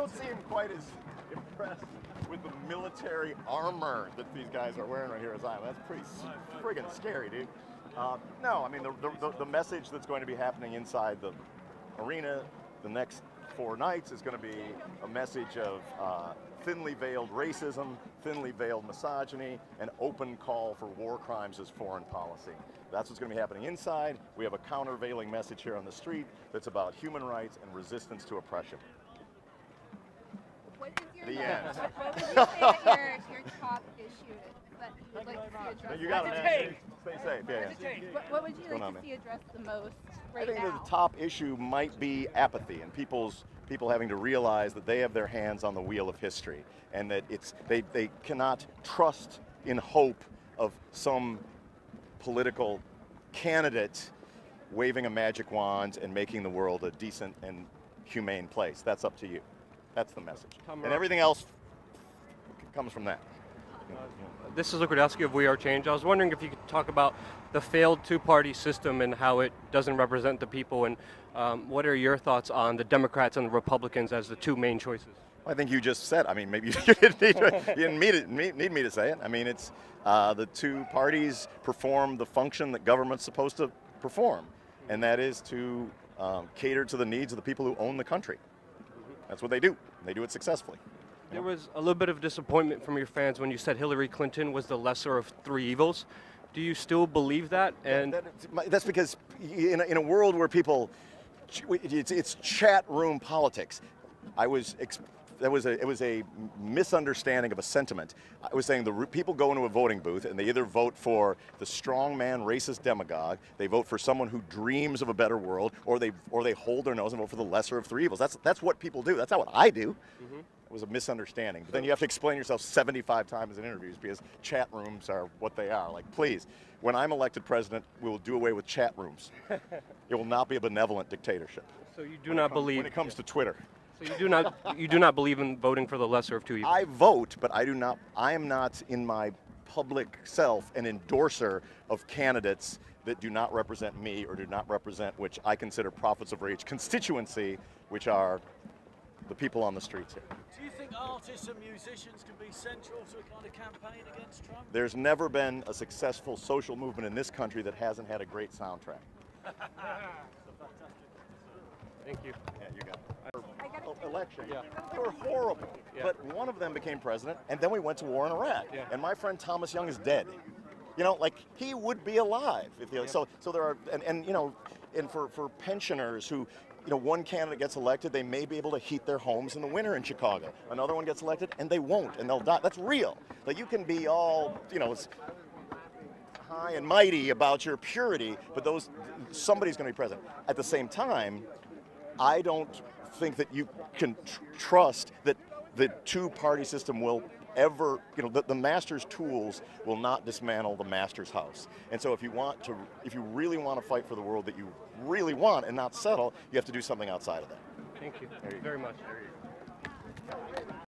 don't seem quite as impressed with the military armor that these guys are wearing right here as I am. That's pretty friggin' scary, dude. No, I mean, the message that's going to be happening inside the arena the next 4 nights is going to be a message of thinly veiled racism, thinly veiled misogyny, and open call for war crimes as foreign policy. That's what's going to be happening inside. We have a countervailing message here on the street that's about human rights and resistance to oppression. What is your, The end. What would you say your top issue is that you would like to see addressed? You got it, man. Stay safe. Yeah. What would you like to see addressed the most right I think now? that the top issue might be apathy and people having to realize that they have their hands on the wheel of history and that they cannot trust in hope of some political candidate waving a magic wand and making the world a decent and humane place. That's up to you. That's the message. And everything else comes from that. This is Luke Rudkowski of We Are Change. I was wondering if you could talk about the failed two-party system and how it doesn't represent the people, and what are your thoughts on the Democrats and the Republicans as the two main choices? I think you just said. I mean, maybe you didn't need me to say it. I mean, it's the two parties perform the function that government's supposed to perform, and that is to cater to the needs of the people who own the country. That's what they do. They do it successfully. There was a little bit of disappointment from your fans when you said Hillary Clinton was the lesser of 3 evils. Do you still believe that? And that's because in a world where people, it's chat room politics. It was a misunderstanding of a sentiment. I was saying the people go into a voting booth and they either vote for the strongman racist demagogue, they vote for someone who dreams of a better world, or they hold their nose and vote for the lesser of 3 evils. That's what people do. That's not what I do. Mm-hmm. It was a misunderstanding. But then you have to explain yourself 75 times in interviews because chat rooms are what they are. Like, please, when I'm elected president, we will do away with chat rooms. It will not be a benevolent dictatorship. So you do not believe when it comes to Twitter. So you do not believe in voting for the lesser of 2 evils? I vote, but I am not in my public self an endorser of candidates that do not represent me or do not represent which I consider prophets of rage constituency, which are the people on the streets here. Do you think artists and musicians can be central to a kind of campaign against Trump? There's never been a successful social movement in this country that hasn't had a great soundtrack. Thank you. Yeah, you got it. Election. Yeah. They were horrible. Yeah. But one of them became president, and then we went to war in Iraq. Yeah. And my friend Thomas Young is dead. You know, like, he would be alive if he, so there are, and you know, and for pensioners who, you know, one candidate gets elected, they may be able to heat their homes in the winter in Chicago. Another one gets elected, and they won't, and they'll die. That's real. Like, you can be all, you know, high and mighty about your purity, but somebody's going to be president. At the same time, I don't think that you can trust that the two-party system will ever, you know, the master's tools will not dismantle the master's house. And so if you really want to fight for the world that you really want and not settle, you have to do something outside of that. Thank you very much.